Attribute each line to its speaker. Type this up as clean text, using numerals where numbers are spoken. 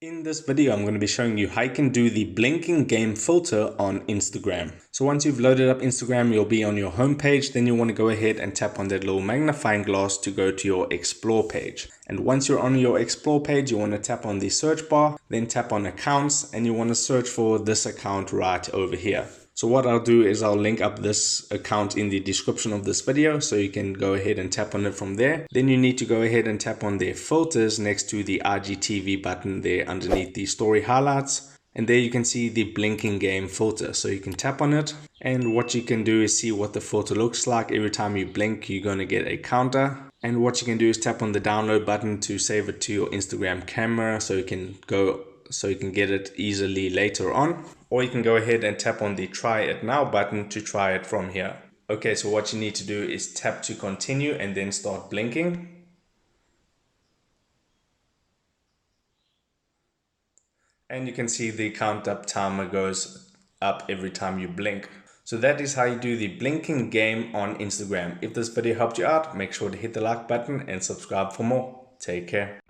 Speaker 1: In this video, I'm going to be showing you how you can do the blinking game filter on Instagram. So once you've loaded up Instagram, you'll be on your home page. Then you want to go ahead and tap on that little magnifying glass to go to your explore page. And once you're on your explore page, you want to tap on the search bar, then tap on accounts, and you want to search for this account right over here. So what I'll do is I'll link up this account in the description of this video so you can go ahead and tap on it from there. Then you need to go ahead and tap on their filters next to the IGTV button there underneath the story highlights. And there you can see the blinking game filter. So you can tap on it, and what you can do is see what the filter looks like. Every time you blink, you're going to get a counter. And what you can do is tap on the download button to save it to your Instagram camera so you can get it easily later on. Or you can go ahead and tap on the try it now button to try it from here. Okay, so what you need to do is tap to continue and then start blinking. And you can see the count up timer goes up every time you blink. So that is how you do the blinking game on Instagram. If this video helped you out, make sure to hit the like button and subscribe for more. Take care.